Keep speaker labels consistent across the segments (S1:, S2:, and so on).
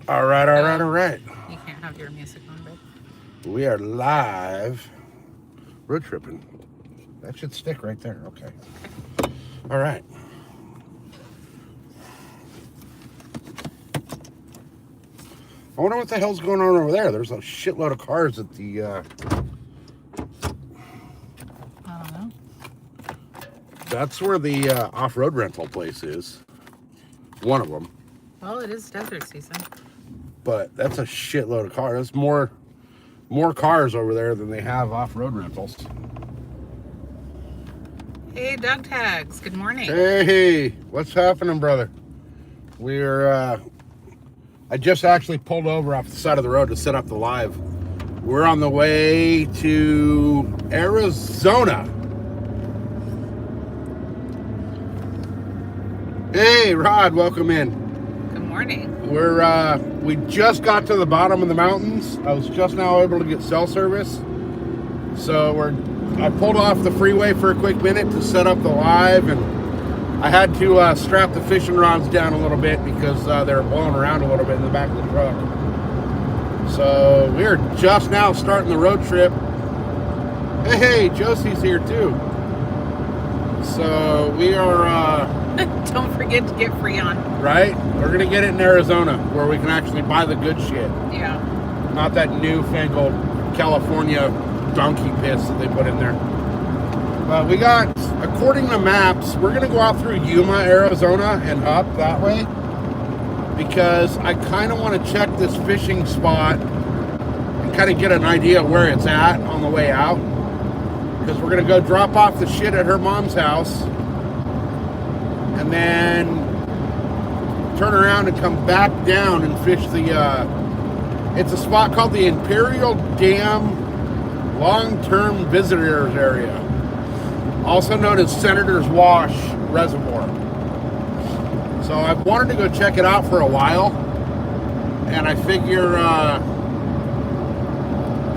S1: All right, all right, all right.
S2: You can't have your music on, babe.
S1: We are live road tripping. That should stick right there. Okay. All right. I wonder what the hell's going on over there. There's a shitload of cars at the.
S2: I don't know.
S1: That's where the off-road rental place is. One of them,
S2: Well, it is desert season.
S1: but that's a shitload of cars. There's more cars over there than they have off-road rentals.
S2: Hey, Doug Tags. Good morning.
S1: Hey, what's happening, brother? We're. I just actually pulled over off the side of the road to set up the live. We're on the way to Arizona. Hey, Rod, welcome in.
S2: Good morning.
S1: We just got to the bottom of the mountains. I was just now able to get cell service. So I pulled off the freeway for a quick minute to set up the live, and I had to strap the fishing rods down a little bit because they were blowing around a little bit in the back of the truck. So we're just now starting the road trip. Hey, Josie's here too. So we are...
S2: Don't forget to get Freon.
S1: Right? We're going to get it in Arizona where we can actually buy the good shit.
S2: Yeah.
S1: Not that newfangled California donkey piss that they put in there. But we got, according to maps, we're going to go out through Yuma, Arizona and up that way. Because I kind of want to check this fishing spot and kind of get an idea of where it's at on the way out. Because we're going to go drop off the shit at her mom's house. And then turn around and come back down and fish it's a spot called the Imperial Dam Long-Term Visitors Area, also known as Senator's Wash Reservoir. So I've wanted to go check it out for a while, and I figure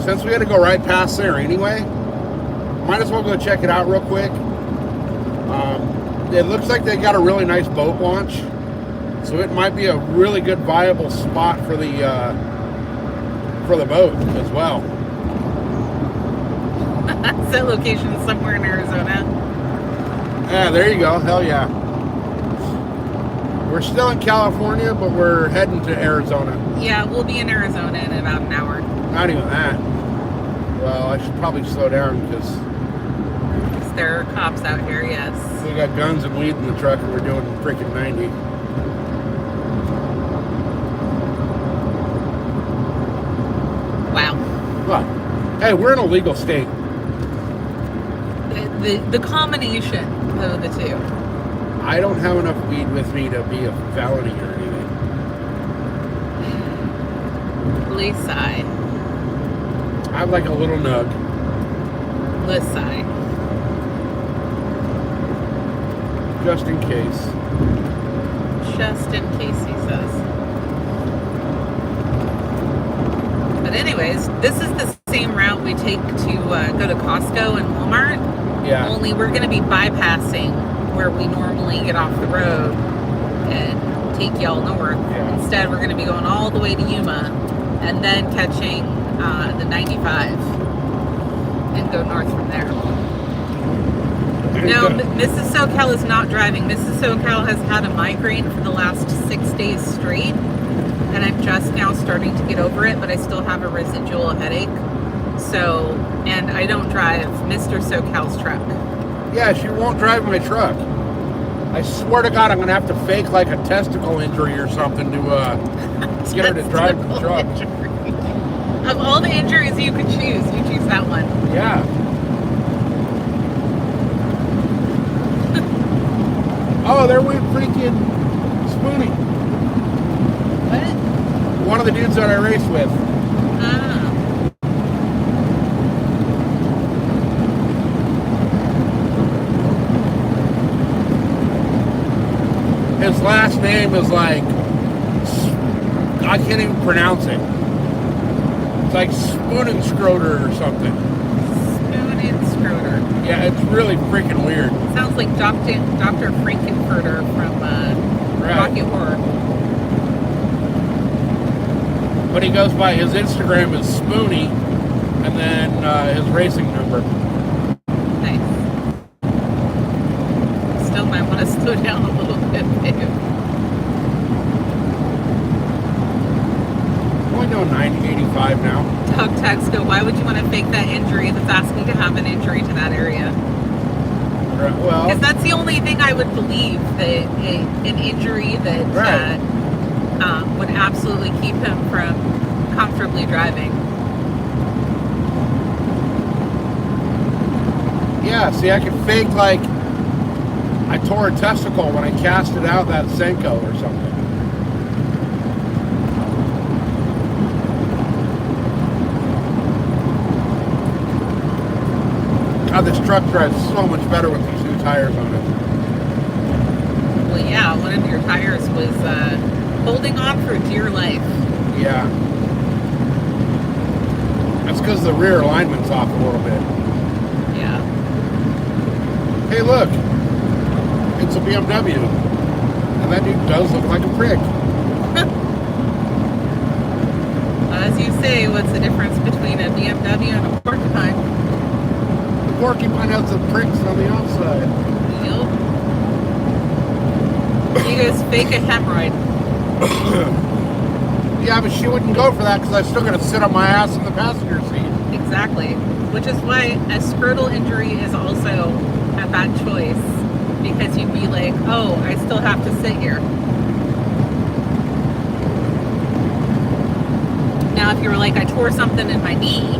S1: since we had to go right past there anyway, might as well go check it out real quick. It looks like they got a really nice boat launch, so it might be a really good viable spot for the boat as well.
S2: That location is somewhere in Arizona.
S1: Yeah, there you go. Hell yeah. We're still in California, but we're heading to Arizona.
S2: Yeah, we'll be in Arizona in about an hour.
S1: Not even that. Well, I should probably slow down because
S2: there are cops out here, yes.
S1: we got guns and weed in the truck and we're doing freaking 90.
S2: Wow.
S1: Well, hey, we're in a legal state.
S2: The combination of the two.
S1: I don't have enough weed with me to be a felony or anything.
S2: Lisai.
S1: I have like a little nug.
S2: Lisai.
S1: Just in case.
S2: Just in case, he says. But anyways, this is the same route we take to go to Costco and Walmart.
S1: Yeah.
S2: Only we're going to be bypassing where we normally get off the road and take y'all north.
S1: Yeah.
S2: Instead, we're going to be going all the way to Yuma and then catching the 95 and go north from there. No, Mrs. SoCal is not driving. Mrs. SoCal has had a migraine for the last 6 days straight, and I'm just now starting to get over it, but I still have a residual headache. So, and I don't drive Mr. SoCal's truck.
S1: Yeah, she won't drive my truck. I swear to God, I'm going to have to fake like a testicle injury or something to get her to drive the truck.
S2: Injury. Of all the injuries you could choose, you choose that one.
S1: Yeah. Oh, there went freaking Spoonie.
S2: What?
S1: One of the dudes that I raced with.
S2: Ah.
S1: His last name is like, I can't even pronounce it. It's like Spoonenschroeder or something.
S2: Spoonenschroeder.
S1: Yeah, it's really freaking weird.
S2: Sounds like Dr. Frankenfurter from Rocky Horror.
S1: But he goes by, his Instagram is Spoony, and then his racing number.
S2: Nice. Still might want to slow down a little bit, babe.
S1: Only doing 90-85 now.
S2: Doug Texco, why would you want to fake that injury that's asking to have an injury to that area?
S1: Right, well,
S2: Because that's the only thing I would believe, that an injury that
S1: Right.
S2: would absolutely keep him from comfortably driving.
S1: yeah, see, I could fake like I tore a testicle when I casted out that Senko or something. God, this truck drives so much better with these new tires on it.
S2: Well, yeah, one of your tires was holding on for dear life.
S1: Yeah. That's because the rear alignment's off a little bit.
S2: Yeah.
S1: Hey, look. It's a BMW. And that dude does look like a prick.
S2: As you say, what's the difference between a BMW and a porcupine?
S1: The porcupine has the pricks on the outside.
S2: Yup. You guys fake a hemorrhoid.
S1: Yeah, but she wouldn't go for that because I still got to sit on my ass in the passenger seat.
S2: Exactly. Which is why a scrotal injury is also a bad choice. Because you'd be like, oh, I still have to sit here. Now, if you were like, I tore something in my knee,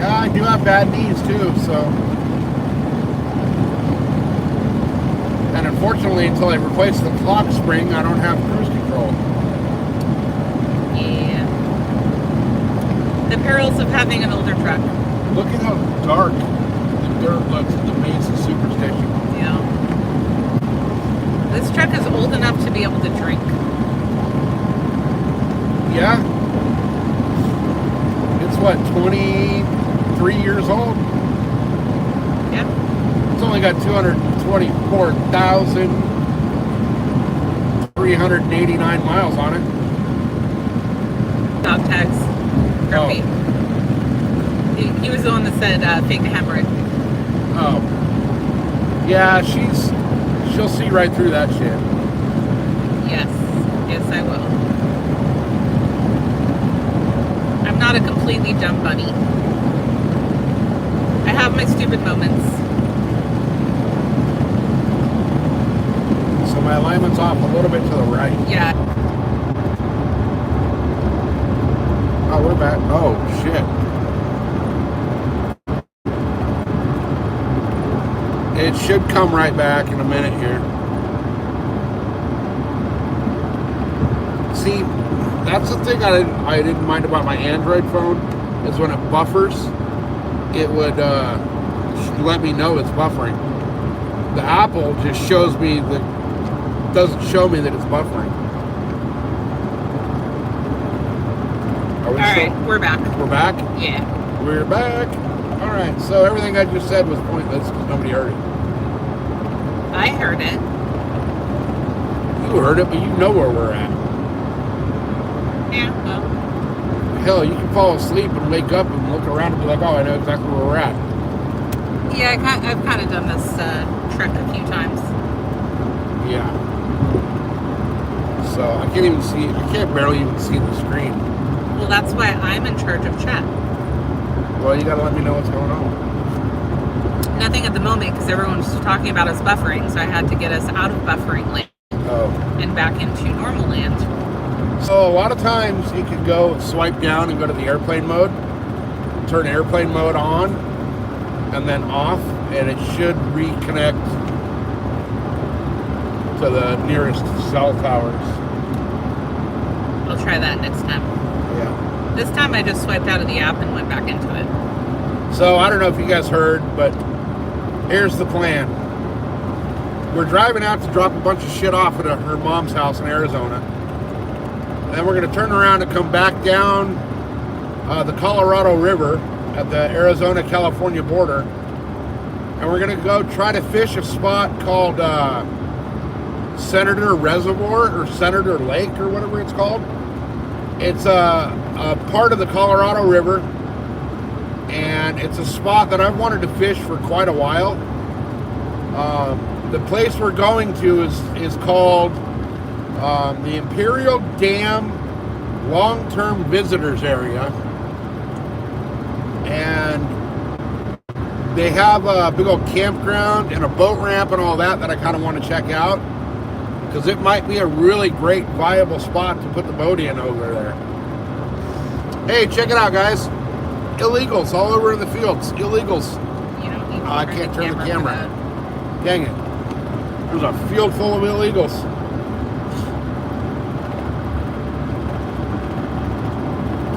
S1: Yeah, I do have bad knees too, so. And unfortunately, until I replace the clock spring, I don't have cruise control.
S2: yeah. The perils of having an older truck.
S1: Look at how dark the dirt looks at the Mesa Superstation.
S2: Yeah. This truck is old enough to be able to drink.
S1: Yeah. It's what, 23 years old?
S2: Yep.
S1: It's only got 224,389 miles on it.
S2: Dog tags. Grumpy. He was the one that said fake a hemorrhoid.
S1: Oh. Yeah, she'll see right through that shit.
S2: Yes. Yes, I will. I'm not a completely dumb bunny. I have my stupid moments.
S1: So my alignment's off a little bit to the right.
S2: Yeah.
S1: Oh, we're back. Oh, shit. It should come right back in a minute here. See, that's the thing I didn't mind about my Android phone, is when it buffers, it would let me know it's buffering. The Apple just shows me doesn't show me that it's buffering. Are we
S2: All
S1: still?
S2: right, we're back.
S1: We're back?
S2: Yeah.
S1: We're back. All right, so everything I just said was pointless because nobody heard it.
S2: I heard it.
S1: You heard it, but you know where we're at.
S2: Yeah. Well,
S1: Hell, you can fall asleep and wake up and look around and be like, oh, I know exactly where we're at.
S2: yeah, I've kind of done this trek a few times.
S1: Yeah. So I can't even see, I can't barely even see the screen.
S2: Well, that's why I'm in charge of chat.
S1: Well, you gotta let me know what's going on.
S2: Nothing at the moment because everyone's talking about us buffering, so I had to get us out of buffering land
S1: Oh.
S2: and back into normal land.
S1: So a lot of times you can go swipe down and go to the airplane mode, turn airplane mode on, and then off, and it should reconnect to the nearest cell towers.
S2: I'll try that next time.
S1: Yeah.
S2: This time I just swiped out of the app and went back into it.
S1: So I don't know if you guys heard, but here's the plan. We're driving out to drop a bunch of shit off at her mom's house in Arizona. And then we're going to turn around and come back down the Colorado River at the Arizona-California border. And we're going to go try to fish a spot called Senator Reservoir or Senator Lake or whatever it's called. It's a part of the Colorado River, and it's a spot that I've wanted to fish for quite a while. The place we're going to is called the Imperial Dam Long-Term Visitors Area, and they have a big old campground and a boat ramp and all that I kind of want to check out, because it might be a really great viable spot to put the boat in over there. Hey, check it out, guys. Illegals all over in the fields. Illegals.
S2: You don't need to
S1: I can't turn the camera. Dang it. There's a field full of illegals.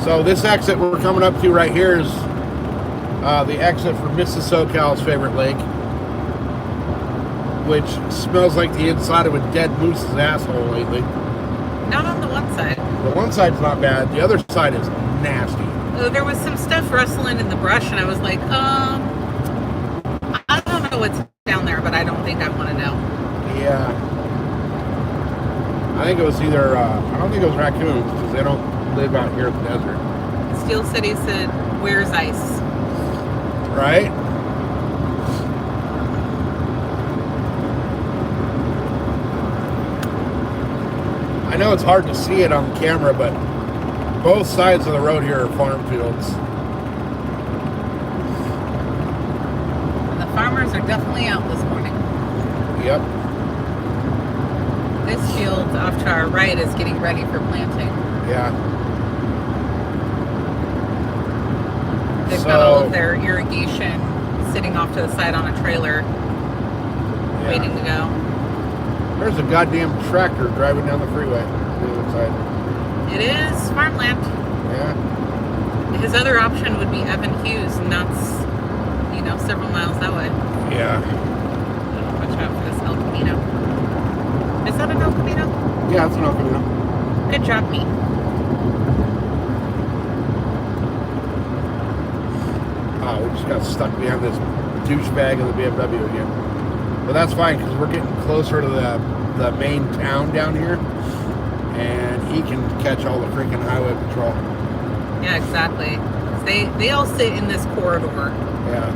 S1: So this exit we're coming up to right here is the exit for Mrs. SoCal's favorite lake, which smells like the inside of a dead moose's asshole lately.
S2: Not on the one side.
S1: The one side's not bad. The other side is nasty.
S2: Oh, there was some stuff rustling in the brush, and I was like, I don't know what's down there, but I don't think I want to know.
S1: Yeah. I think it was either, I don't think it was raccoons, because they don't live out here in the desert.
S2: Steel City said, "Where's ice?"
S1: Right? I know it's hard to see it on the camera, but both sides of the road here are farm fields.
S2: And the farmers are definitely out this morning.
S1: Yep.
S2: This field off to our right is getting ready for planting.
S1: Yeah.
S2: They've got all of their irrigation sitting off to the side on a trailer, waiting to go.
S1: There's a goddamn tractor driving down the freeway to the other side.
S2: It is farmland.
S1: Yeah.
S2: His other option would be Evan Hughes, and that's, several miles that way.
S1: Yeah.
S2: Watch out for this El Camino. Is that an El Camino?
S1: Yeah, it's an El Camino.
S2: Good job, me.
S1: We just got stuck behind this douchebag of the BMW again. But that's fine, because we're getting closer to the main town down here, and he can catch all the freaking highway patrol.
S2: Yeah, exactly. 'Cause they all sit in this corridor,
S1: Yeah.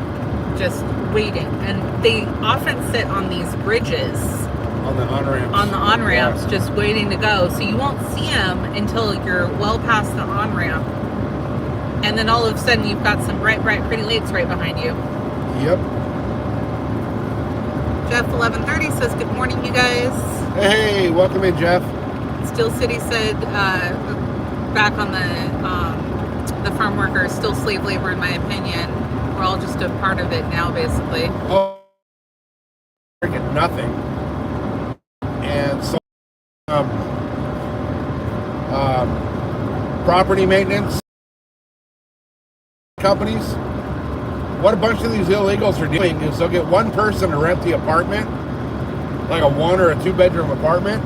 S2: just waiting, and they often sit on these bridges,
S1: On the on-ramps.
S2: on the on-ramps, just waiting to go. So you won't see them until you're well past the on-ramp, and then all of a sudden you've got some bright, pretty lights right behind you.
S1: Yep.
S2: Jeff 1130 says, "Good morning, you guys."
S1: Hey, welcome in, Jeff.
S2: Steel City said, back on the farm workers, still slave labor in my opinion. We're all just a part of it now, basically.
S1: Oh, freaking nothing. And so, property maintenance companies, what a bunch of these illegals are doing is they'll get one person to rent the apartment, like a 1 or a 2 bedroom apartment,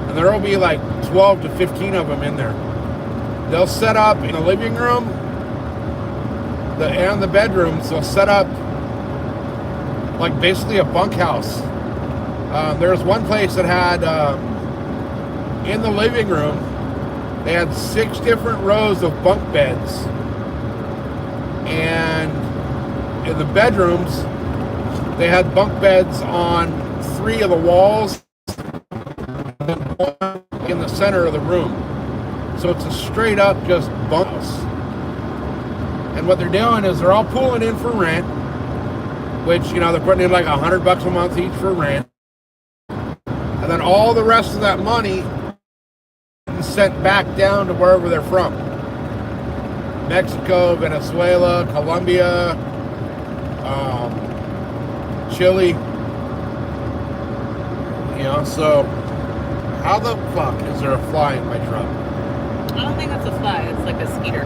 S1: and there will be like 12 to 15 of them in there. They'll set up in the living room and the bedrooms. They'll set up like basically a bunkhouse. There's one place that had in the living room, they had 6 different rows of bunk beds, and in the bedrooms they had bunk beds on 3 of the walls and one in the center of the room. So it's a straight up just bunk house. And what they're doing is they're all pulling in for rent, which, they're putting in like $100 a month each for rent. And then all the rest of that money is sent back down to wherever they're from. Mexico, Venezuela, Colombia, Chile. So how the fuck is there a fly in my truck?
S2: I don't think that's a fly. It's like a skeeter.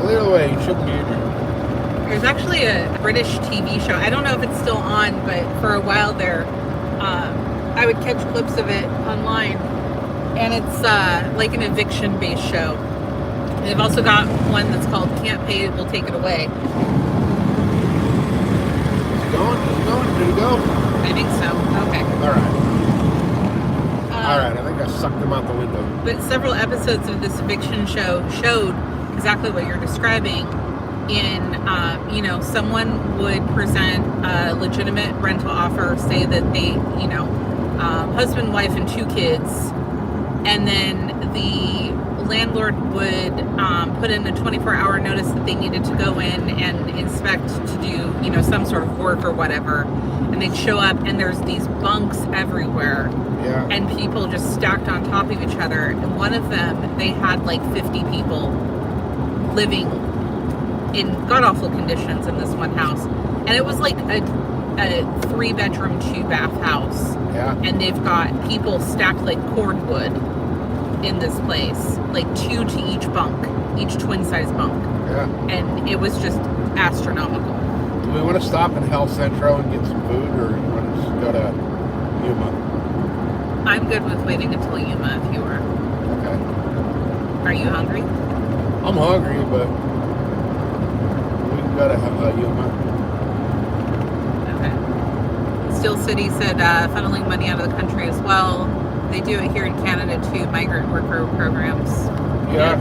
S1: Either way, you shouldn't be in here.
S2: There's actually a British TV show. I don't know if it's still on, but for a while there, I would catch clips of it online, and it's like an eviction-based show. They've also got one that's called "Can't Pay, We'll Take It Away."
S1: Is it going? Is it going? Did it go?
S2: I think so. Okay.
S1: All right. All right, I think I sucked them out the window.
S2: But several episodes of this eviction show showed exactly what you're describing. Someone would present a legitimate rental offer, say that they, husband, wife, and 2 kids, and then the landlord would put in a 24-hour notice that they needed to go in and inspect to do, some sort of work or whatever, and they'd show up and there's these bunks everywhere.
S1: Yeah.
S2: And people just stacked on top of each other. And one of them, they had like 50 people living in god-awful conditions in this one house. And it was like a 3-bedroom, 2-bath house.
S1: Yeah.
S2: And they've got people stacked like cordwood in this place. Like 2 to each bunk, each twin-size bunk.
S1: Yeah.
S2: And it was just astronomical.
S1: Do we want to stop in Hell Centro and get some food, or you want to just go to Yuma?
S2: I'm good with waiting until Yuma if you are.
S1: Okay.
S2: Are you hungry?
S1: I'm hungry, but we can go to Yuma.
S2: Okay. Steel City said funneling money out of the country as well. They do it here in Canada too, migrant worker programs.
S1: Yeah.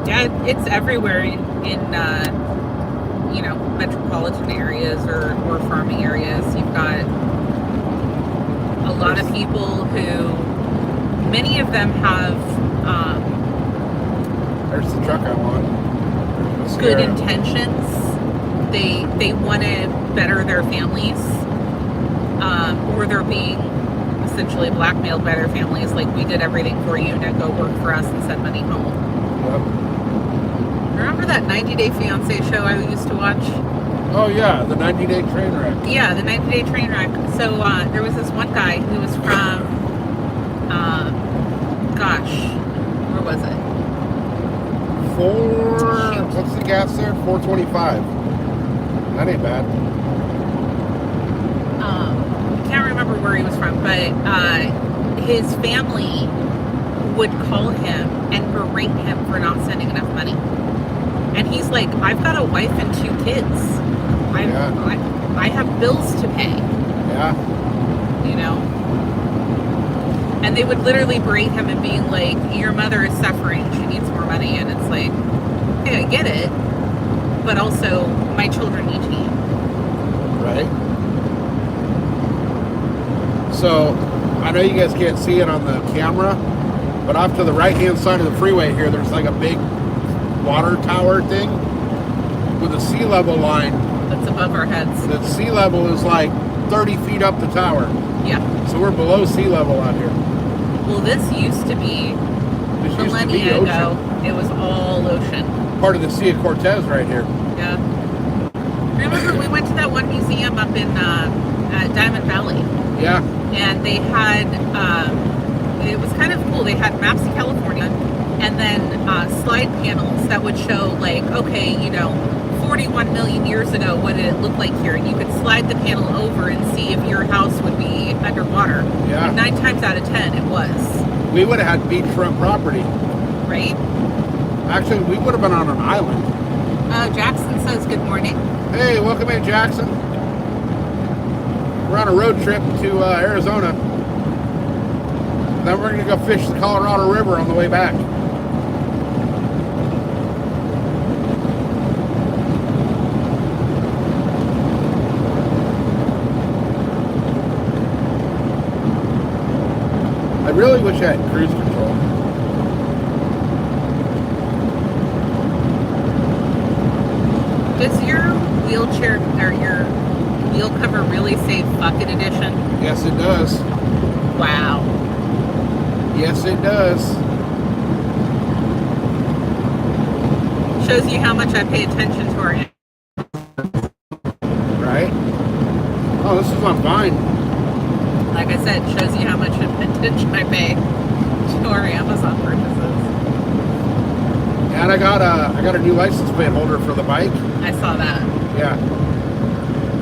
S2: Yeah, it's everywhere in metropolitan areas or farming areas. You've got a lot of people who, many of them have
S1: There's the truck I want.
S2: good intentions. They want to better their families, or they're being essentially blackmailed by their families. Like, we did everything for you, now go work for us and send money home.
S1: Yep.
S2: Remember that 90 Day Fiancé show I used to watch?
S1: Oh yeah, the 90-day train wreck.
S2: Yeah, the 90 Day Train Wreck. So there was this one guy who was from, where was it? Shoot.
S1: What's the gas there? 425. That ain't bad.
S2: Can't remember where he was from, but his family would call him and berate him for not sending enough money. And he's like, I've got a wife and 2 kids. I have bills to pay.
S1: Yeah.
S2: And they would literally berate him and being like, your mother is suffering, she needs more money. And it's like, hey, I get it, but also my children need to eat.
S1: Right. So, I know you guys can't see it on the camera, but off to the right-hand side of the freeway here, there's like a big water tower thing with a sea level line.
S2: That's above our heads.
S1: The sea level is like 30 feet up the tower.
S2: Yeah.
S1: So we're below sea level out here.
S2: Well, this used to be,
S1: This used to be
S2: millennia
S1: ocean.
S2: ago, it was all ocean.
S1: Part of the Sea of Cortez right here.
S2: Yeah. Remember, we went to that one museum up in Diamond Valley.
S1: Yeah.
S2: And they had, it was kind of cool. They had maps of California and then slide panels that would show, like, okay, 41 million years ago, what did it look like here? And you could slide the panel over and see if your house would be underwater.
S1: Yeah.
S2: And 9 times out of 10, it was.
S1: We would have had beachfront property.
S2: Right?
S1: Actually, we would have been on an island.
S2: Jackson says good morning.
S1: Hey, welcome in, Jackson. We're on a road trip to Arizona. Then we're going to go fish the Colorado River on the way back. I really wish I had cruise control.
S2: Does your wheelchair or your wheel cover really say "fuck it" edition?
S1: Yes, it does.
S2: Wow.
S1: Yes, it does.
S2: Shows you how much I pay attention to our.
S1: Right? Oh, this is on Vine.
S2: Like I said, shows you how much attention I pay to our Amazon purchases.
S1: And I got a new license plate holder for the bike.
S2: I saw that.
S1: Yeah.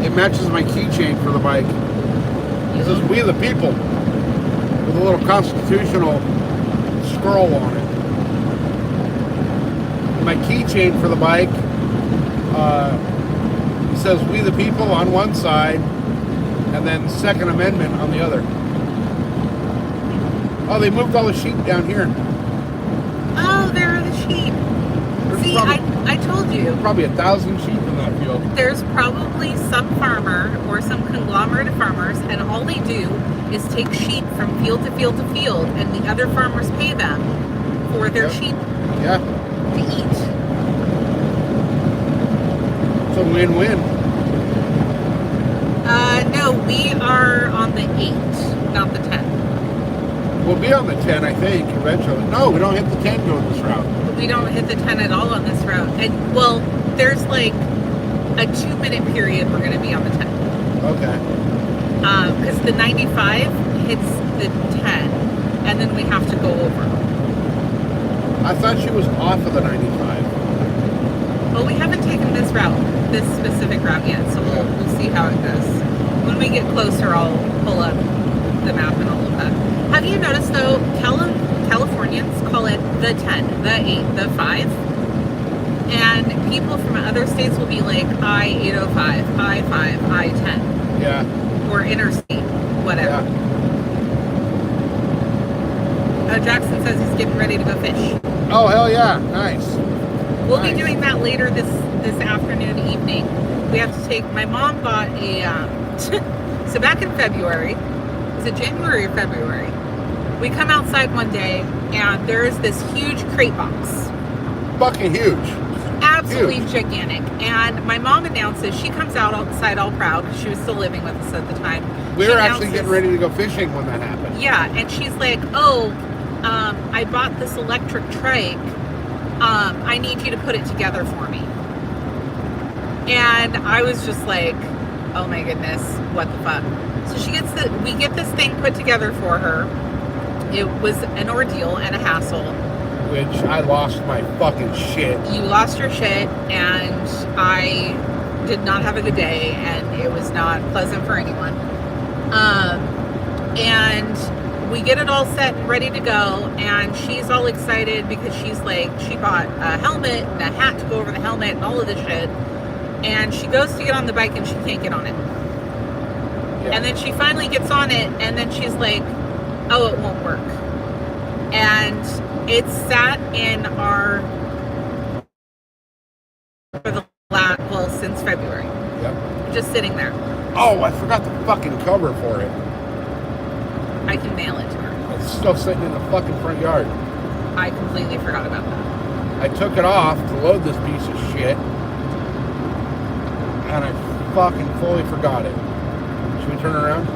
S1: It matches my keychain for the bike. It says "We the People" with a little constitutional scroll on it. My keychain for the bike it says "We the People" on one side, and then Second Amendment on the other. Oh, they moved all the sheep down here.
S2: Oh, there are the sheep.
S1: There's
S2: See, I told you.
S1: probably 1,000 sheep in that field.
S2: There's probably some farmer or some conglomerate of farmers, and all they do is take sheep from field to field to field, and the other farmers pay them for their
S1: Yep.
S2: sheep
S1: Yeah,
S2: to eat.
S1: it's a win-win.
S2: No, we are on the 8, not the 10.
S1: We'll be on the 10, I think, eventually. No, we don't hit the 10 going this route.
S2: We don't hit the 10 at all on this route. And, well, there's like a 2-minute period we're going to be on the 10.
S1: Okay.
S2: Because the 95 hits the 10, and then we have to go over.
S1: I thought she was off of the 95.
S2: Well, we haven't taken this route, this specific route yet, so we'll see how it goes. When we get closer, I'll pull up the map and all of that. Have you noticed, though, Californians call it the 10, the 8, the 5? And people from other states will be like I-805, I-5, I-10.
S1: Yeah.
S2: Or interstate, whatever.
S1: Yeah.
S2: Jackson says he's getting ready to go fish.
S1: Oh, hell yeah. Nice.
S2: We'll
S1: Nice.
S2: be doing that later this afternoon, evening. We have to take, my mom bought a, so back in February, was it January or February? We come outside one day and there's this huge crate box.
S1: Fucking huge.
S2: Absolutely
S1: Huge.
S2: gigantic. And my mom announces, she comes out outside all proud because she was still living with us at the time.
S1: We
S2: She
S1: were actually
S2: announces-
S1: getting ready to go fishing when that happened.
S2: Yeah, and she's like, oh, I bought this electric trike. I need you to put it together for me. And I was just like, oh my goodness, what the fuck? So we get this thing put together for her. It was an ordeal and a hassle.
S1: Which I lost my fucking shit.
S2: You lost your shit, and I did not have a good day, and it was not pleasant for anyone. And we get it all set and ready to go, and she's all excited because she's like, she bought a helmet and a hat to go over the helmet and all of this shit. And she goes to get on the bike and she can't get on it.
S1: Yeah.
S2: And then she finally gets on it, and then she's like, oh, it won't work. And it sat in our, for the last, well, since February.
S1: Yep.
S2: Just sitting there.
S1: Oh, I forgot the fucking cover for it.
S2: I can mail it to her.
S1: It's still sitting in the fucking front yard.
S2: I completely forgot about that.
S1: I took it off to load this piece of shit. And I fucking fully forgot it. Should we turn around?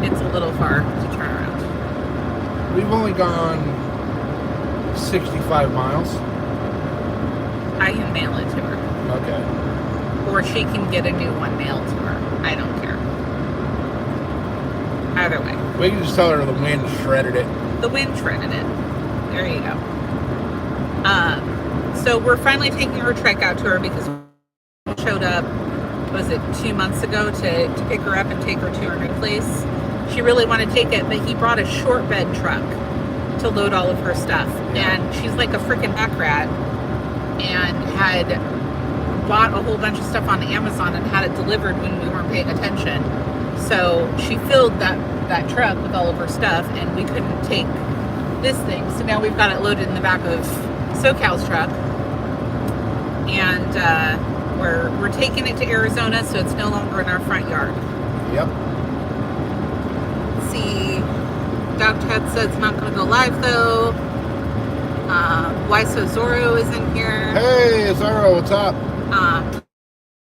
S2: It's a little far to turn around.
S1: We've only gone 65 miles.
S2: I can mail it to her.
S1: Okay.
S2: Or she can get a new one mailed to her. I don't care. Either way.
S1: We can just tell her the wind shredded it.
S2: The wind shredded it. There you go. So we're finally taking her trek out to her because we showed up, was it 2 months ago, to pick her up and take her to her new place. She really wanted to take it, but he brought a short bed truck to load all of her stuff.
S1: Yeah.
S2: And she's like a freaking back rat and had bought a whole bunch of stuff on Amazon and had it delivered when we weren't paying attention. So she filled that truck with all of her stuff, and we couldn't take this thing. So now we've got it loaded in the back of SoCal's truck. And we're taking it to Arizona, so it's no longer in our front yard.
S1: Yep.
S2: Let's see, Doc Ted says it's not going to go live though. Why So Zorro is in here.
S1: Hey, Zara, what's up?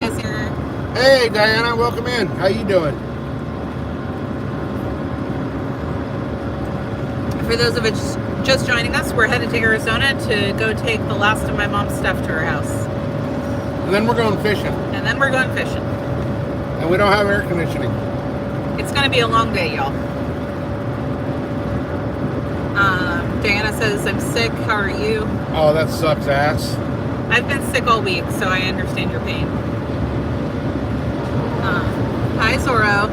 S2: Is here.
S1: Hey, Diana, welcome in. How you doing?
S2: For those of us just joining us, we're headed to Arizona to go take the last of my mom's stuff to her house.
S1: And then we're going fishing.
S2: And then we're going fishing.
S1: And we don't have air conditioning.
S2: It's going to be a long day, y'all. Diana says, I'm sick. How are you?
S1: Oh, that sucks ass.
S2: I've been sick all week, so I understand your pain. Hi, Zorro.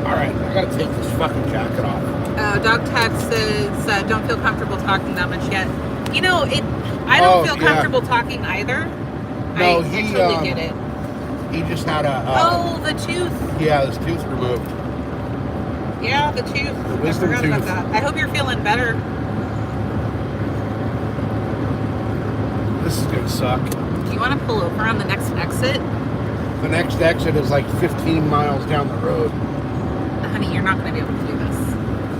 S1: Alright, I gotta take this fucking jacket off.
S2: Dog Tax says, don't feel comfortable talking that much yet. You know, I don't feel comfortable talking either.
S1: No,
S2: I totally get it.
S1: He just had a...
S2: Oh, the tooth.
S1: Yeah, his tooth removed.
S2: Yeah, the tooth. I
S1: wisdom
S2: forgot about
S1: tooth.
S2: that. I hope you're feeling better.
S1: This is gonna suck.
S2: Do you want to pull over on the next exit?
S1: The next exit is like 15 miles down the road.
S2: Honey, you're not going to be able to do this.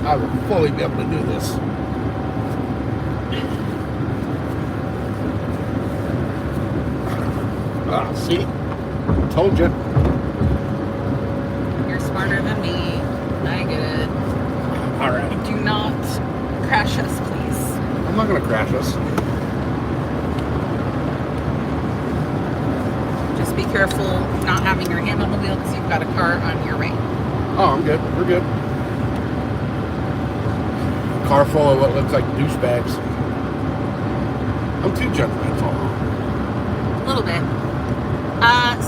S1: I will fully be able to do this. Ah, see? Told you.
S2: You're smarter than me. I get it.
S1: All right.
S2: Do not crash us, please.
S1: I'm not gonna crash us.
S2: Just be careful not having your hand on the wheel because you've got a car on your right.
S1: Oh, I'm good. We're good. Car full of what looks like douchebags. I'm too judgmental.
S2: A little bit.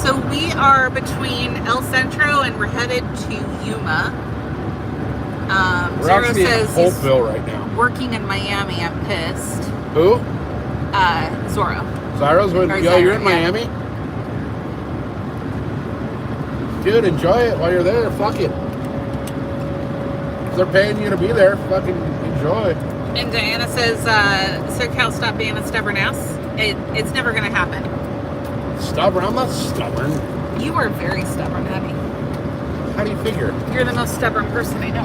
S2: So we are between El Centro and we're headed to Yuma.
S1: We're
S2: Zero
S1: actually in
S2: says he's
S1: Holtville right now.
S2: working in Miami. I'm pissed.
S1: Who?
S2: Zorro.
S1: Zyro's with
S2: Or
S1: yo, you're in
S2: Zyro, yeah.
S1: Miami? Dude, enjoy it while you're there. Fuck it. If they're paying you to be there, fucking enjoy.
S2: And Diana says, SoCal, stop being a stubborn ass. It's never going to happen.
S1: Stubborn? I'm not stubborn.
S2: You are very stubborn, honey.
S1: How do you figure?
S2: You're the most stubborn person I know.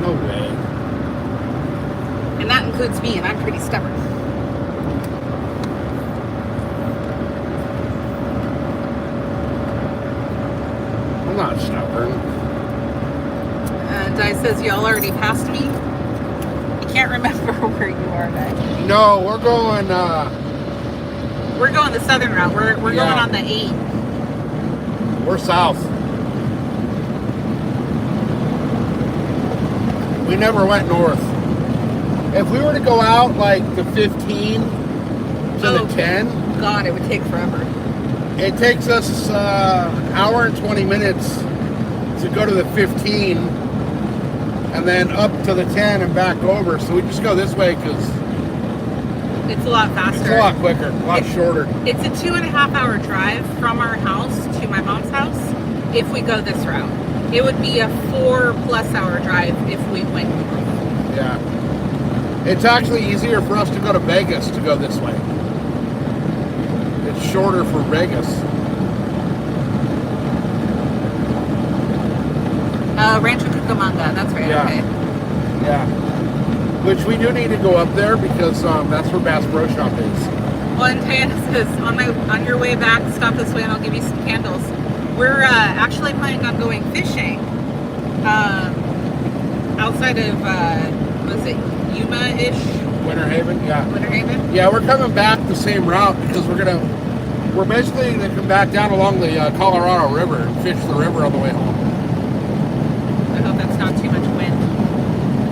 S1: No way.
S2: And that includes me, and I'm pretty stubborn.
S1: I'm not stubborn.
S2: Di says, y'all already passed me. I can't remember where you are, Di.
S1: No, we're going,
S2: We're going the southern route. We're going
S1: Yeah.
S2: on the 8.
S1: we're south. We never went north. If we were to go out like the 15 to
S2: Oh.
S1: the 10,
S2: God, it would take forever.
S1: it takes us an hour and 20 minutes to go to the 15 and then up to the 10 and back over. So we just go this way because
S2: It's a lot faster.
S1: it's a lot quicker, a lot shorter.
S2: It's a 2.5-hour drive from our house to my mom's house if we go this route. It would be a 4+ hour drive if we went north.
S1: Yeah. It's actually easier for us to go to Vegas to go this way. It's shorter for Vegas.
S2: Rancho Cucamonga, that's right.
S1: Yeah.
S2: Okay.
S1: Yeah. Which we do need to go up there because that's where Bass Pro Shop is.
S2: Well, and Diana says, on your way back, stop this way and I'll give you some candles. We're actually planning on going fishing outside of, was it Yuma-ish?
S1: Winter Haven, yeah.
S2: Winter Haven?
S1: Yeah, we're coming back the same route because we're basically gonna come back down along the Colorado River and fish the river on the way home.
S2: I hope that's not too much wind.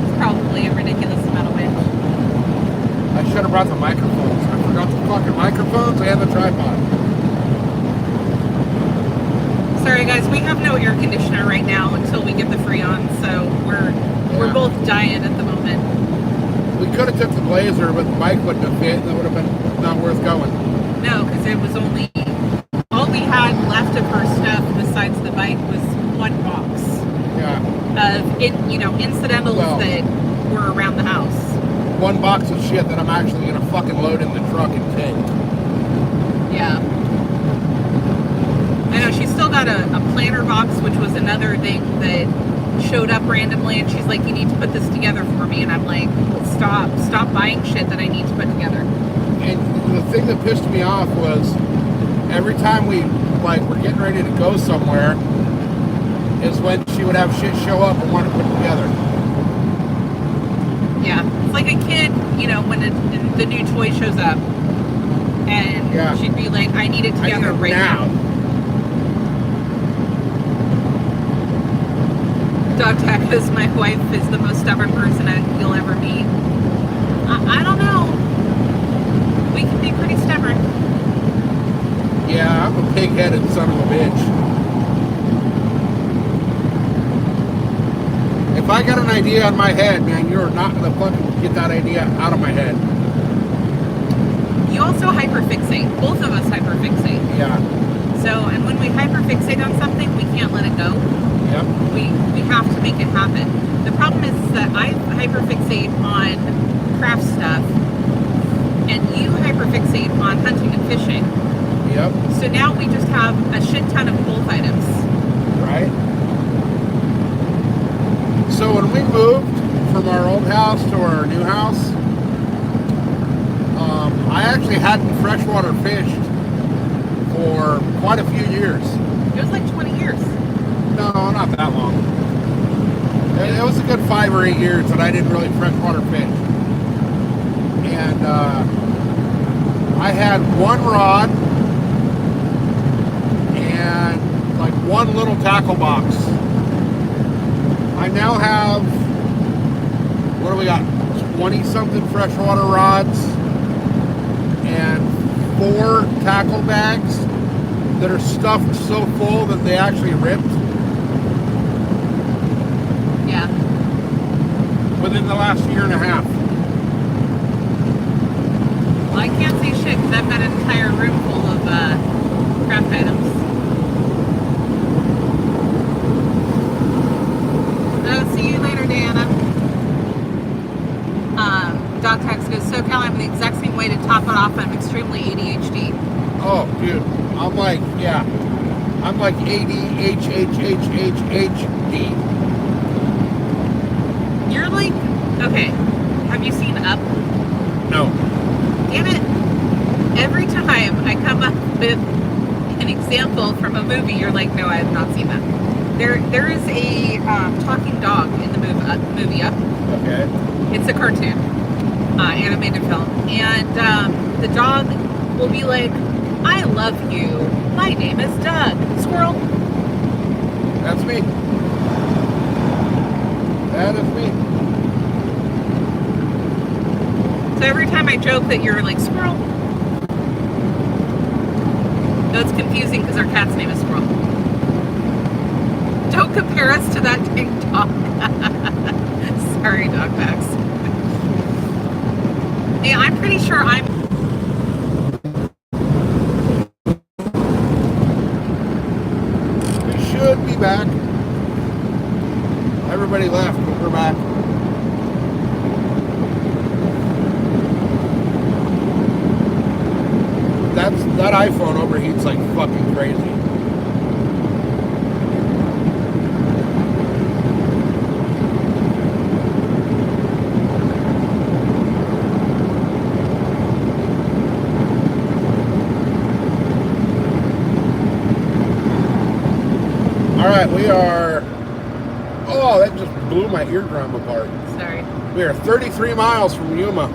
S2: It's probably a ridiculous amount of wind.
S1: I should have brought the microphones. I forgot the fucking microphones and the tripod.
S2: Sorry guys, we have no air conditioner right now until we get the Freon, so we're both dying at the moment.
S1: We could have took the Blazer, but the bike wouldn't have fit and it would have been not worth going.
S2: No, because it was only all we had left of her stuff besides the bike was one box
S1: Yeah.
S2: of incidentals
S1: Well.
S2: that were around the house.
S1: One box of shit that I'm actually gonna fucking load in the truck and take.
S2: Yeah. I know she's still got a planter box, which was another thing that showed up randomly, and she's like, "You need to put this together for me," and I'm like, "Stop buying shit that I need to put together."
S1: And the thing that pissed me off was every time we're getting ready to go somewhere is when she would have shit show up and want to put together.
S2: Yeah, it's like a kid, when the new toy shows up, and
S1: Yeah.
S2: she'd be like, "I need it
S1: I
S2: together
S1: need it
S2: right
S1: now.
S2: now." Dog Tag says, "My wife is the most stubborn person you'll ever meet." I don't know. We can be pretty stubborn.
S1: Yeah, I'm a pig-headed son of a bitch. If I got an idea in my head, man, you're not gonna fucking get that idea out of my head.
S2: You also hyperfixate. Both of us hyperfixate.
S1: Yeah.
S2: So, and when we hyperfixate on something, we can't let it go.
S1: Yep.
S2: We have to make it happen. The problem is that I hyperfixate on craft stuff, and you hyperfixate on hunting and fishing.
S1: Yep.
S2: So now we just have a shit ton of both items.
S1: Right. So when we moved from our old house to our new house, I actually hadn't freshwater fished for quite a few years.
S2: It was like 20 years.
S1: No, not that long. It was a good 5 or 8 years that I didn't really freshwater fish. And I had one rod and like one little tackle box. I now have, what do we got? 20 something freshwater rods and 4 tackle bags that are stuffed so full that they actually ripped.
S2: Yeah.
S1: Within the last year and a half.
S2: Well, I can't say shit because I've got an entire room full of craft items. Oh, see you later, Diana. Dog Tax goes, SoCal, I'm the exact same way. To top it off, I'm extremely ADHD.
S1: Oh, dude. I'm like, yeah. I'm like ADHHHHHD.
S2: You're like, okay, have you seen Up?
S1: No.
S2: Damn it. Every time I come up with an example from a movie, you're like, no, I have not seen that. There is a talking dog in the movie Up.
S1: Okay.
S2: It's a cartoon, animated film. And the dog will be like, I love you. My name is Doug. Squirrel.
S1: That's me. That is me.
S2: So every time I joke that you're like, squirrel. No, it's confusing because our cat's name is Squirrel. Don't compare us to that dang dog. Sorry, Dog Max. Yeah, I'm pretty sure I'm...
S1: We should be back. Everybody left, but we're back. That iPhone overheats like fucking crazy. All right, we are. Oh, that just blew my eardrum apart.
S2: Sorry.
S1: We are 33 miles from Yuma.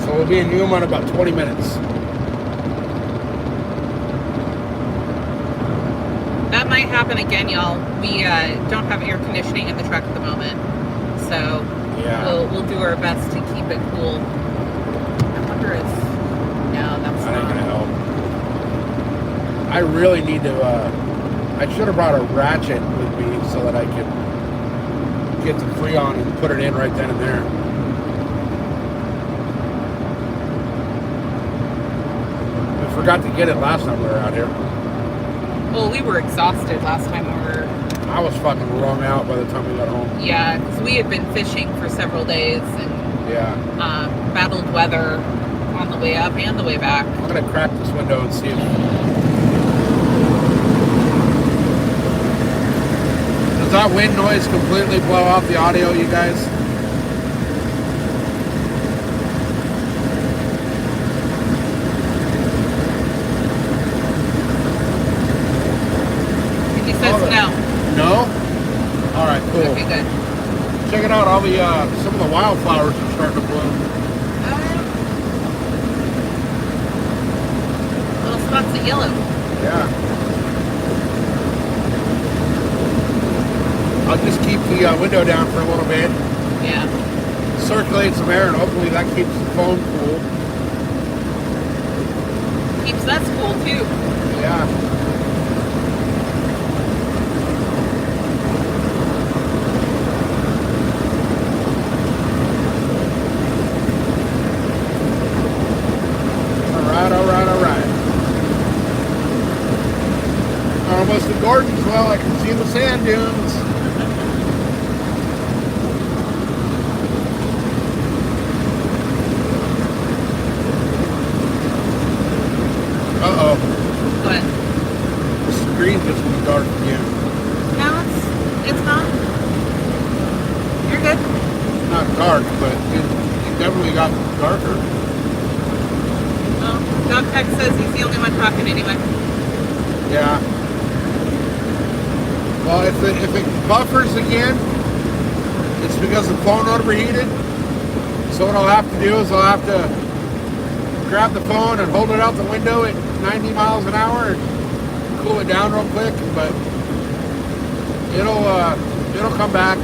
S1: So we'll be in Yuma in about 20 minutes.
S2: That might happen again, y'all. We don't have air conditioning in the truck at the moment. So
S1: Yeah.
S2: we'll do our best to keep it cool. I wonder if... No, that's
S1: That ain't
S2: not...
S1: gonna help. I really need to, I should have brought a ratchet with me so that I could get the Freon and put it in right then and there. We forgot to get it last time we were out here.
S2: Well, we were exhausted last time we were...
S1: I was fucking wrung out by the time we got home.
S2: Yeah, because we had been fishing for several days and
S1: Yeah.
S2: battled weather on the way up and the way back.
S1: I'm gonna crack this window and see if... Does that wind noise completely blow off the audio, you guys?
S2: And he says no.
S1: No? Alright, cool.
S2: Okay, good.
S1: Check it out, all the, some of the wildflowers are starting to bloom.
S2: Little spots of yellow.
S1: Yeah. I'll just keep the window down for a little bit,
S2: Yeah.
S1: circulate some air, and hopefully that keeps the phone cool.
S2: Keeps us cool too.
S1: Yeah. almost in Gordonsville. I can see the sand dunes. Uh-oh.
S2: What?
S1: The screen just went dark again.
S2: No, it's not. You're good.
S1: Not dark, but it definitely got darker.
S2: Well, Dog Tech says he's the only one talking anyway.
S1: Yeah. Well, if it buffers again, it's because the phone overheated. So what I'll have to do is I'll have to grab the phone and hold it out the window at 90 miles an hour and cool it down real quick. But it'll come back.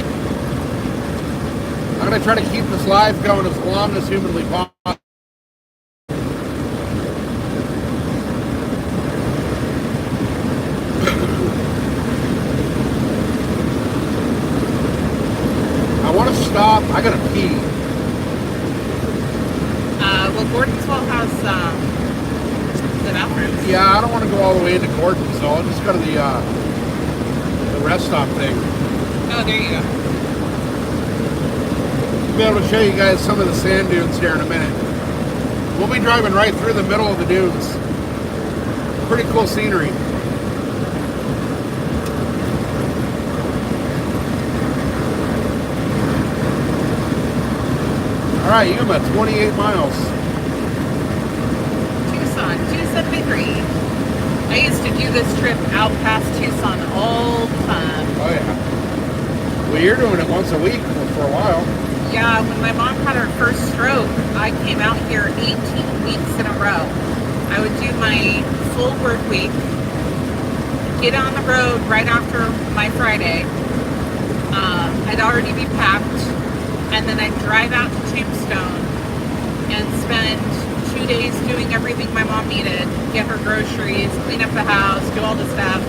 S1: I'm gonna try to keep this live going as long as humanly possible. I want to stop. I gotta pee.
S2: Well, Gordonsville has the bathrooms.
S1: Yeah, I don't want to go all the way into Gordonsville. I'll just go to the rest stop thing.
S2: Oh, there you go.
S1: I'll be able to show you guys some of the sand dunes here in a minute. We'll be driving right through the middle of the dunes. Pretty cool scenery. All right, Yuma, 28 miles.
S2: Tucson, 273. I used to do this trip out past Tucson all the time.
S1: Oh yeah. Well, you're doing it once a week for a while.
S2: Yeah, when my mom had her first stroke, I came out here 18 weeks in a row. I would do my full work week, get on the road right after my Friday. I'd already be packed, and then I'd drive out to Tombstone and spend 2 days doing everything my mom needed, get her groceries, clean up the house, do all the stuff,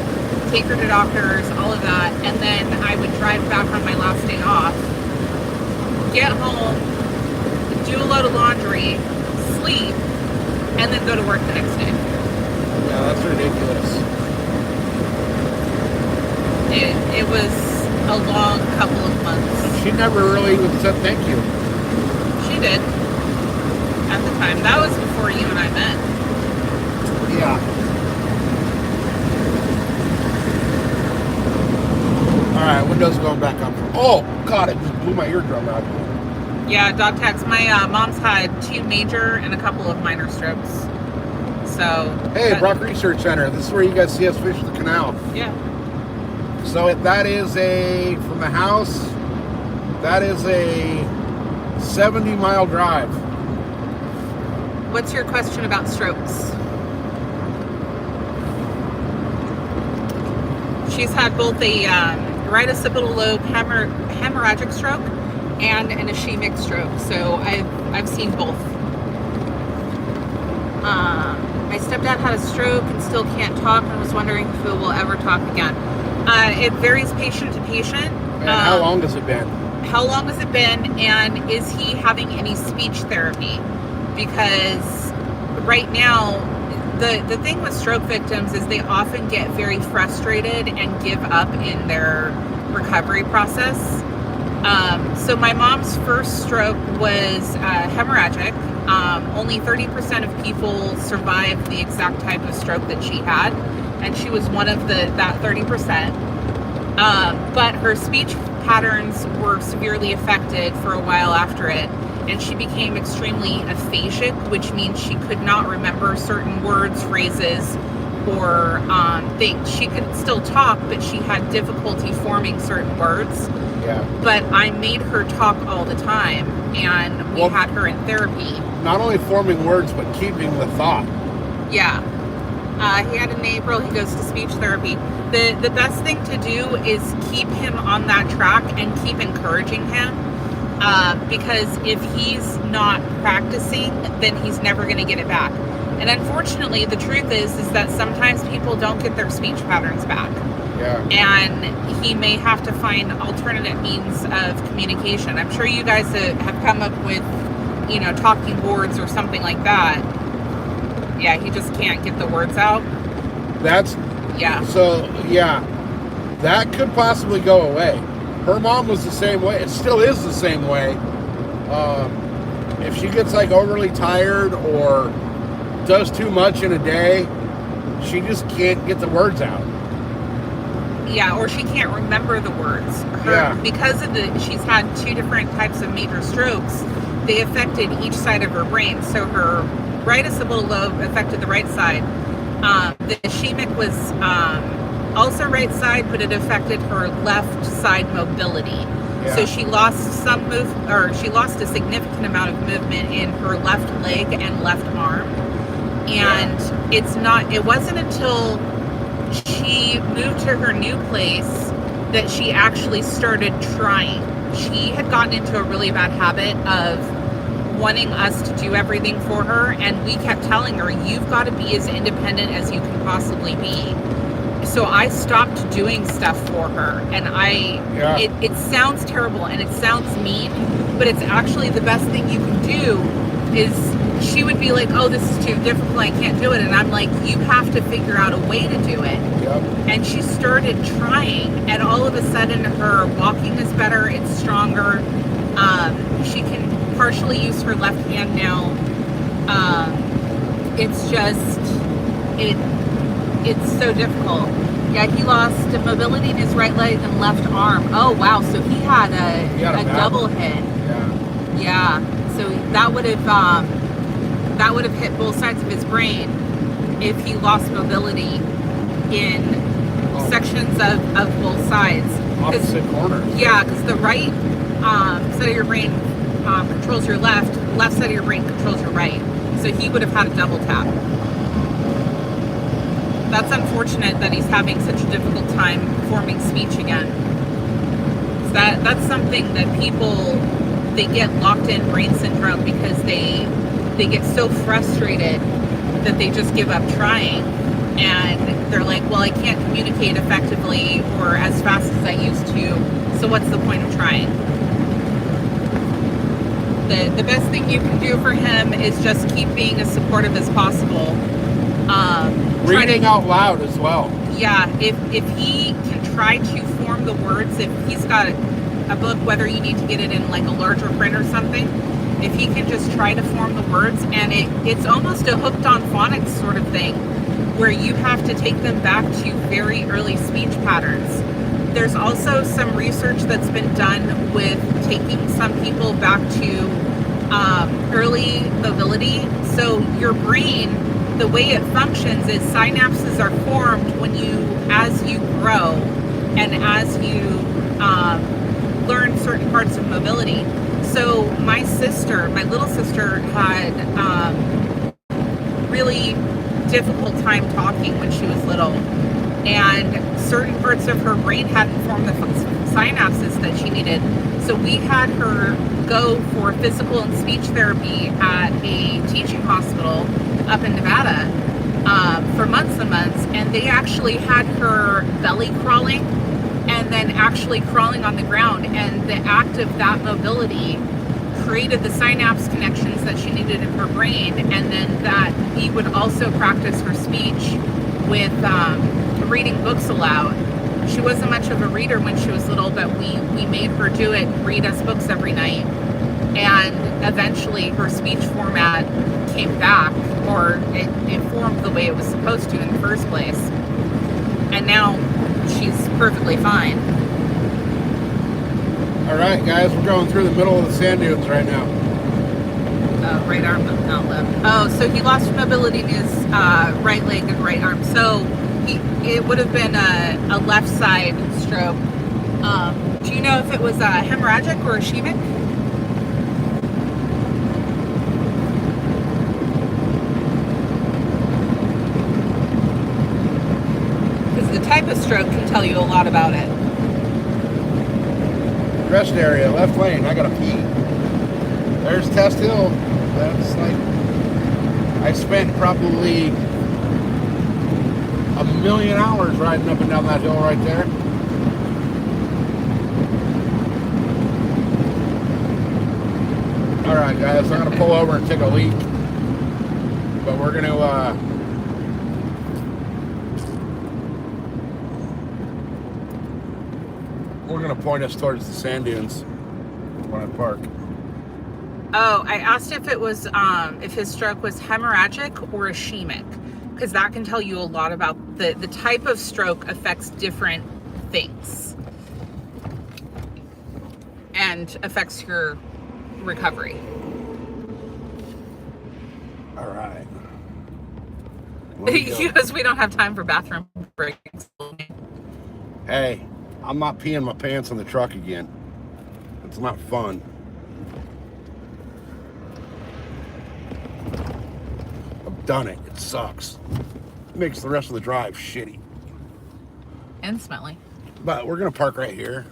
S2: take her to doctors, all of that, and then I would drive back on my last day off, get home, do a load of laundry, sleep, and then go to work the next day.
S1: Yeah, that's ridiculous.
S2: It was a long couple of months.
S1: She never really even said thank you.
S2: She did. At the time. That was before you and I met.
S1: Yeah. All right, windows going back up. Oh, God, it just blew my eardrum out.
S2: Yeah, dog tags. My mom's had 2 major and a couple of minor strokes. So.
S1: Hey, Brock Research Center. This is where you guys see us fish the canal.
S2: Yeah.
S1: So that is from the house, that is a 70-mile drive.
S2: What's your question about strokes? She's had both a right occipital lobe hemorrhagic stroke and an ischemic stroke. So I've seen both. My stepdad had a stroke and still can't talk, and was wondering if he will ever talk again. It varies patient to patient.
S1: And how long has it been?
S2: How long has it been, and is he having any speech therapy? Because right now, the thing with stroke victims is they often get very frustrated and give up in their recovery process. So my mom's first stroke was hemorrhagic. Only 30% of people survived the exact type of stroke that she had, and she was one of that 30%. But her speech patterns were severely affected for a while after it, and she became extremely aphasic, which means she could not remember certain words, phrases, or things. She could still talk, but she had difficulty forming certain words.
S1: Yeah.
S2: But I made her talk all the time, and we had her in therapy.
S1: Not only forming words, but keeping the thought.
S2: Yeah. He had in April, he goes to speech therapy. The best thing to do is keep him on that track and keep encouraging him. Because if he's not practicing, then he's never going to get it back. And unfortunately, the truth is that sometimes people don't get their speech patterns back.
S1: Yeah.
S2: And he may have to find alternate means of communication. I'm sure you guys have come up with, talking boards or something like that. Yeah, he just can't get the words out.
S1: That's
S2: Yeah.
S1: So, yeah, that could possibly go away. Her mom was the same way. It still is the same way. If she gets like overly tired or does too much in a day, she just can't get the words out.
S2: Yeah, or she can't remember the words. Because of she's had 2 different types of major strokes, they affected each side of her brain. So her right occipital lobe affected the right side. The ischemic was also right side, but it affected her left side mobility.
S1: Yeah.
S2: So she lost she lost a significant amount of movement in her left leg and left arm. And it wasn't until she moved to her new place that she actually started trying. She had gotten into a really bad habit of wanting us to do everything for her, and we kept telling her, you've got to be as independent as you can possibly be. So I stopped doing stuff for her, and it sounds terrible and it sounds mean, but it's actually the best thing you can do. Is she would be like, oh, this is too difficult, I can't do it. And I'm like, you have to figure out a way to do it.
S1: Yep.
S2: And she started trying, and all of a sudden her walking is better, it's stronger. She can partially use her left hand now. It's just, it's so difficult. Yeah, he lost mobility in his right leg and left arm. Oh, wow. So he had a double hit. Yeah. So that would have hit both sides of his brain if he lost mobility in sections of both sides.
S1: Opposite corners.
S2: Yeah, because the right side of your brain controls your left side of your brain controls your right. So he would have had a double tap. That's unfortunate that he's having such a difficult time forming speech again. That's something that people, they get locked in brain syndrome because they get so frustrated that they just give up trying, and they're like, well, I can't communicate effectively or as fast as I used to, so what's the point of trying? The best thing you can do for him is just keep being as supportive as possible.
S1: Reading out loud as well.
S2: Yeah, if he can try to form the words, if he's got a book, whether you need to get it in like a larger print or something, if he can just try to form the words, and it's almost a hooked on phonics sort of thing, where you have to take them back to very early speech patterns. There's also some research that's been done with taking some people back to early mobility. So your brain, the way it functions is synapses are formed as you grow and as you learn certain parts of mobility. So my little sister had really difficult time talking when she was little, and certain parts of her brain hadn't formed the synapses that she needed. So we had her go for physical and speech therapy at a teaching hospital up in Nevada for months and months, and they actually had her belly crawling and then actually crawling on the ground, and the act of that mobility created the synapse connections that she needed in her brain. And then that we would also practice her speech with reading books aloud. She wasn't much of a reader when she was little, but we made her do it, read us books every night, and eventually her speech format came back, or it formed the way it was supposed to in the first place, and now she's perfectly fine.
S1: All right, guys, we're going through the middle of the sand dunes right now.
S2: Right arm, not left. Oh, so he lost mobility in his right leg and right arm. So it would have been a left side stroke. Do you know if it was hemorrhagic or ischemic? Because the type of stroke can tell you a lot about it.
S1: Rest area, left lane. I gotta pee. There's Test Hill. That's like, I spent probably 1,000,000 hours riding up and down that hill right there. All right, guys, I'm gonna pull over and take a leak, but we're gonna We're gonna point us towards the sand dunes when I park.
S2: Oh, I asked if it was if his stroke was hemorrhagic or ischemic, because that can tell you a lot about the type of stroke affects different things and affects your recovery.
S1: All right.
S2: Because we don't have time for bathroom breaks.
S1: Hey, I'm not peeing my pants in the truck again. It's not fun. I've done it. It sucks. It makes the rest of the drive shitty.
S2: And smelly.
S1: But we're gonna park right here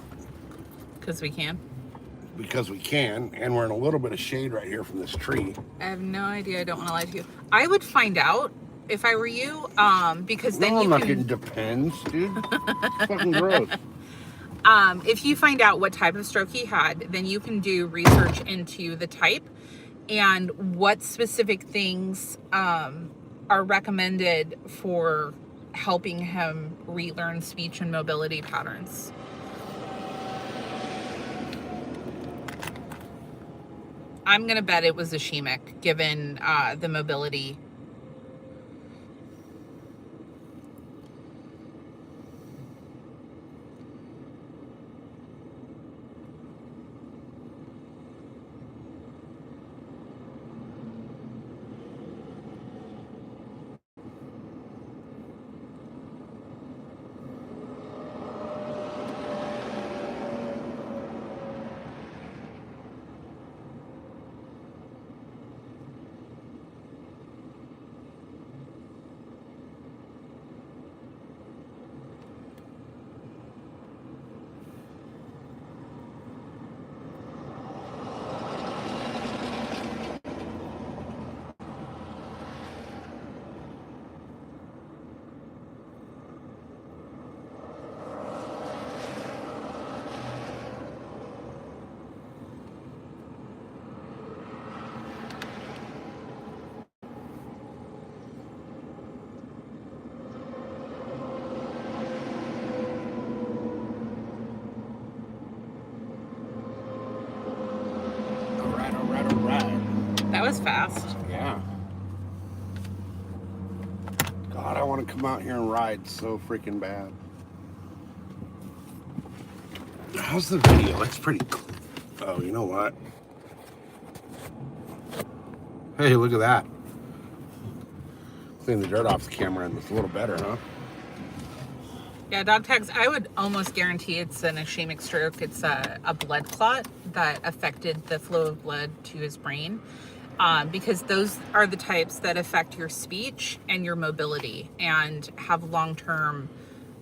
S2: Because we can.
S1: because we can, and we're in a little bit of shade right here from this tree.
S2: I have no idea. I don't want to lie to you. I would find out if I were you, because then
S1: No,
S2: you
S1: I'm not
S2: can.
S1: getting depends, dude. It's fucking gross.
S2: If you find out what type of stroke he had, then you can do research into the type and what specific things are recommended for helping him relearn speech and mobility patterns. I'm going to bet it was ischemic, given the mobility. That was fast.
S1: Yeah. God, I want to come out here and ride so freaking bad. How's the video? It's pretty cool. Oh, you know what? Hey, look at that. Clean the dirt off the camera and it's a little better, huh?
S2: Yeah, dog tags, I would almost guarantee it's an ischemic stroke. It's a blood clot that affected the flow of blood to his brain. Because those are the types that affect your speech and your mobility and have long-term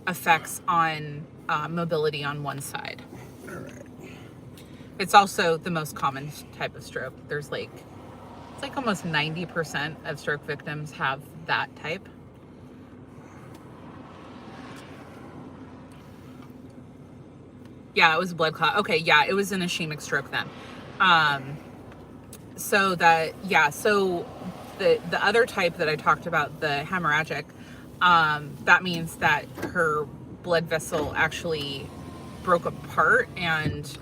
S2: effects on mobility on one side.
S1: All right.
S2: It's also the most common type of stroke. It's like almost 90% of stroke victims have that type. Yeah, it was a blood clot. Okay, yeah, it was an ischemic stroke then. So the other type that I talked about, the hemorrhagic, that means that her blood vessel actually broke apart and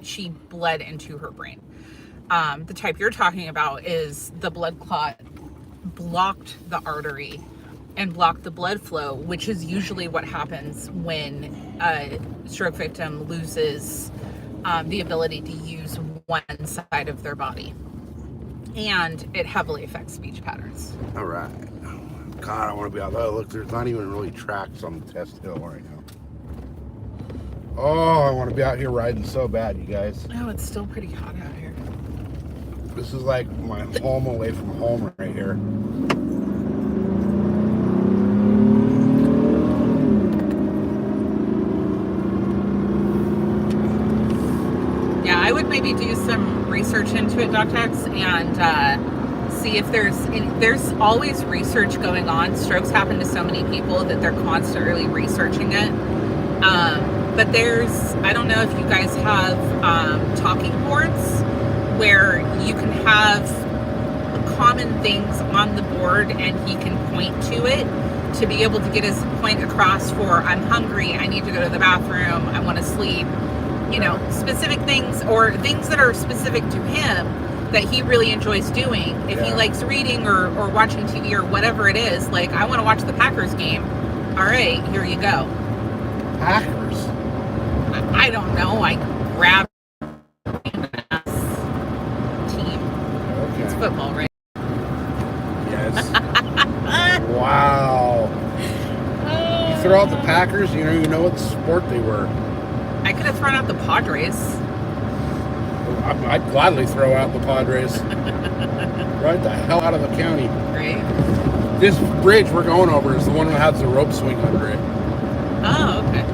S2: she bled into her brain. The type you're talking about is the blood clot blocked the artery and blocked the blood flow, which is usually what happens when a stroke victim loses the ability to use one side of their body. And it heavily affects speech patterns.
S1: All right. God, I want to be out there. Look, there's not even really tracks on the test hill right now. Oh, I want to be out here riding so bad, you guys.
S2: Oh, it's still pretty hot out here.
S1: This is like my home away from home right here.
S2: Yeah, I would maybe do some research into it, Dr. X, and see if there's always research going on. Strokes happen to so many people that they're constantly researching it. But I don't know if you guys have talking boards where you can have common things on the board and he can point to it to to be able to get his point across for I'm hungry, I need to go to the bathroom, I want to sleep, you know, specific things or things that are specific to him that he really enjoys doing. If he likes reading or watching TV or whatever it is, like I want to watch the Packers game. All right, here you go.
S1: Packers?
S2: I don't know. I grab team.
S1: Okay.
S2: It's football, right?
S1: Yes. Wow. You throw out the Packers, you know what sport they were.
S2: I could have thrown out the Padres.
S1: I'd gladly throw out the Padres. Right the hell out of the county.
S2: Right.
S1: This bridge we're going over is the one that has the rope swing under it.
S2: Oh, okay.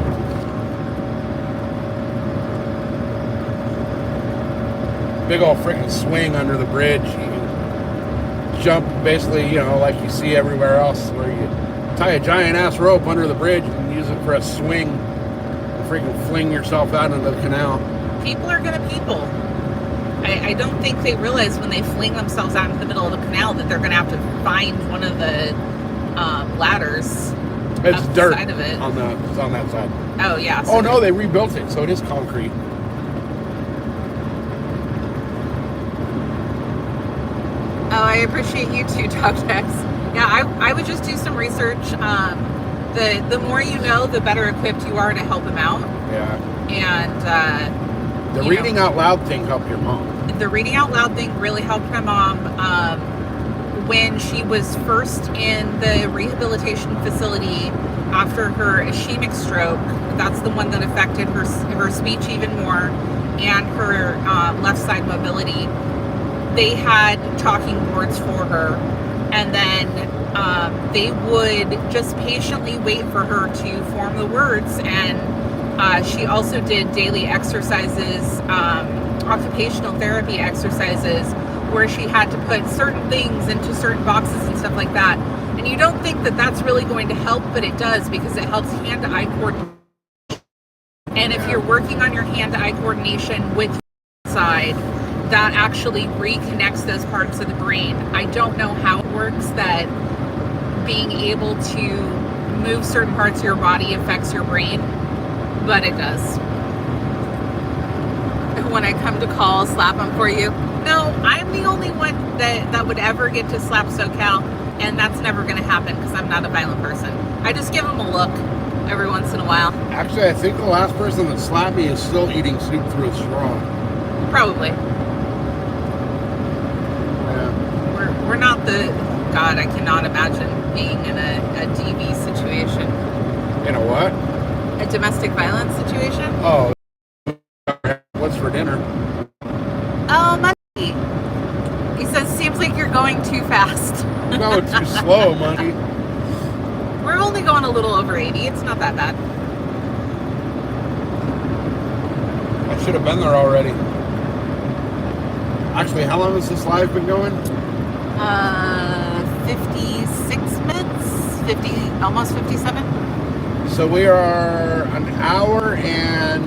S1: Big old freaking swing under the bridge. You can jump basically, you know, like you see everywhere else, where you tie a giant ass rope under the bridge and use it for a swing and freaking fling yourself out into the canal.
S2: People are gonna people. I don't think they realize when they fling themselves out into the middle of the canal that they're gonna have to find one of the ladders.
S1: It's
S2: up the
S1: dirt
S2: side of it.
S1: it's on that side.
S2: Oh yeah.
S1: Oh no, they rebuilt it, so it is concrete.
S2: Oh, I appreciate you too, Dog Tex. Yeah, I would just do some research. The more you know, the better equipped you are to help him out.
S1: Yeah.
S2: And
S1: The reading out loud thing helped your mom.
S2: the reading out loud thing really helped my mom when she was first in the rehabilitation facility after her ischemic stroke. That's the one that affected her speech even more and her left side mobility. They had talking boards for her, and then they would just patiently wait for her to form the words. And she also did daily exercises, occupational therapy exercises, where she had to put certain things into certain boxes and stuff like that. And you don't think that that's really going to help, but it does, because it helps hand-to-eye coordination. And if you're working on your hand-to-eye coordination with your side, that actually reconnects those parts of the brain. I don't know how it works that being able to move certain parts of your body affects your brain, but it does. When I come to call, slap them for you. No, I'm the only one that would ever get to slap SoCal, and that's never going to happen because I'm not a violent person. I just give them a look every once in a while.
S1: Actually, I think the last person that slapped me is still eating soup through a straw.
S2: Probably.
S1: Yeah.
S2: We're not the... God, I cannot imagine being in a DV situation.
S1: You know what?
S2: A domestic violence situation?
S1: Oh, what's for dinner?
S2: Oh, Monty. He says, seems like you're going too fast.
S1: No, too slow, Monty.
S2: We're only going a little over 80. It's not that bad.
S1: I should have been there already. Actually, how long has this live been going?
S2: 56 minutes? 50, almost 57?
S1: So we are an hour and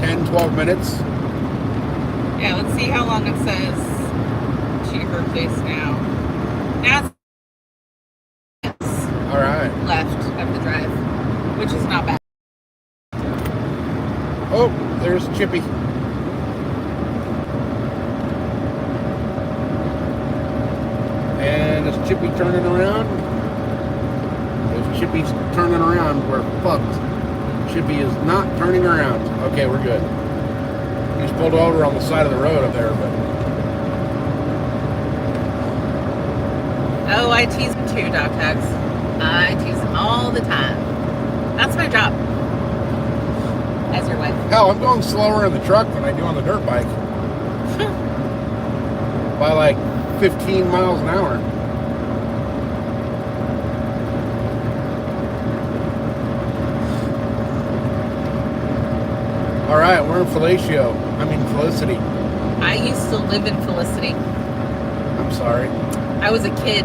S1: 10, 12 minutes.
S2: Yeah, let's see how long it says to her place now. Now it's
S1: All right.
S2: left of the drive, which is not bad.
S1: Oh, there's Chippy. And is Chippy turning around? If Chippy's turning around, we're fucked. Chippy is not turning around. Okay, we're good. He's pulled over on the side of the road up there, but...
S2: Oh, I tease him too, Doc Tex. I tease him all the time. That's my job. As your wife.
S1: Hell, I'm going slower in the truck than I do on the dirt bike. By like 15 miles an hour. All right, we're in Felicity.
S2: I used to live in Felicity.
S1: I'm sorry.
S2: I was a kid.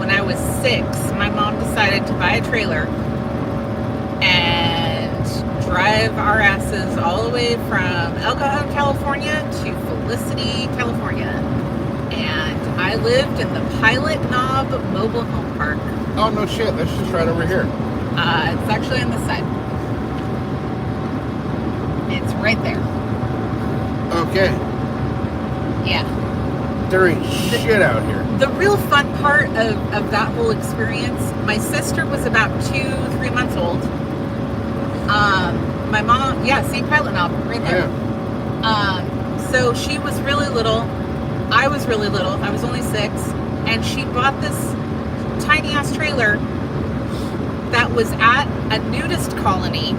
S2: When I was 6, my mom decided to buy a trailer and drive our asses all the way from El Cajon, California to Felicity, California. And I lived in the Pilot Knob Mobile Home Park.
S1: Oh, no shit. That's just right over here.
S2: It's actually on this side. It's right there.
S1: Okay.
S2: Yeah.
S1: There ain't shit out here.
S2: The real fun part of that whole experience, my sister was about 2-3 months old. My mom, see, Pilot Knob, right there.
S1: Yeah.
S2: So she was really little. I was really little. I was only 6. And she bought this tiny ass trailer that was at a nudist colony.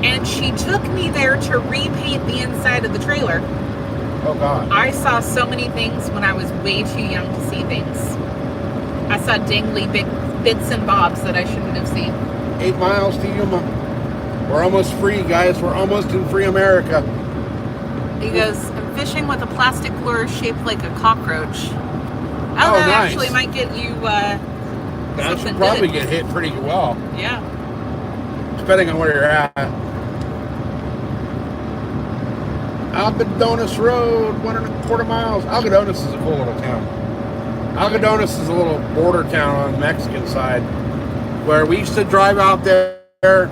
S2: And she took me there to repaint the inside of the trailer.
S1: Oh, God.
S2: I saw so many things when I was way too young to see things. I saw dangly bits and bobs that I shouldn't have seen.
S1: 8 miles to Yuma. We're almost free, guys. We're almost in free America.
S2: He goes, I'm fishing with a plastic lure shaped like a cockroach. Oh, that
S1: nice.
S2: actually might get you
S1: That should
S2: something
S1: probably
S2: good.
S1: get hit pretty well,
S2: Yeah.
S1: depending on where you're at. Algodones Road, 1.25 miles. Algodones is a cool little town. Algodones is a little border town on the Mexican side where we used to drive out there.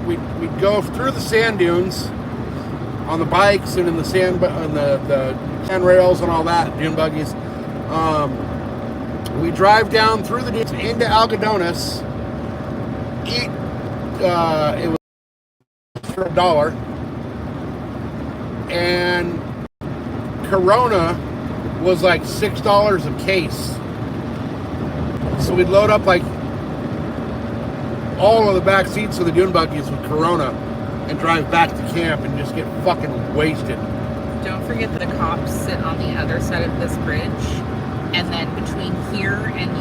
S1: We'd go through the sand dunes on the bikes and in the sand on the sand rails and all that, dune buggies. We drive down through the dunes into Algodones. Eat. It was for $1. And Corona was like $6 a case. So we'd load up like all of the back seats of the dune buggies with Corona and drive back to camp and just get fucking wasted.
S2: Don't forget that the cops sit on the other side of this bridge. And then between here and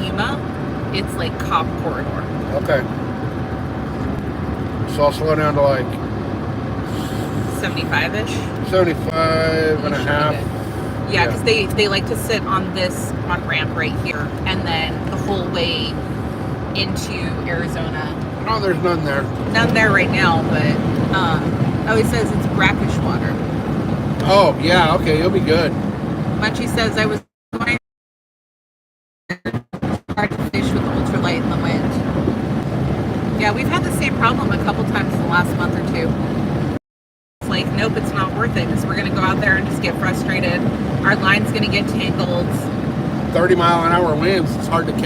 S2: Yuma, it's like cop corridor.
S1: Okay. So I'll slow down to like
S2: 75-ish.
S1: 75 and a half.
S2: Yeah, because they like to sit on this ramp right here, and then the whole way into Arizona.
S1: Oh, there's none there.
S2: None there right now, but it says it's brackish water.
S1: Oh, yeah, okay, you'll be good.
S2: Munchie says I was going hard to fish with ultralight in the wind. Yeah, we've had the same problem a couple times in the last month or two. It's like, nope, it's not worth it because we're going to go out there and just get frustrated. Our line's going to get tangled.
S1: 30-mile-an-hour winds, it's hard to catch.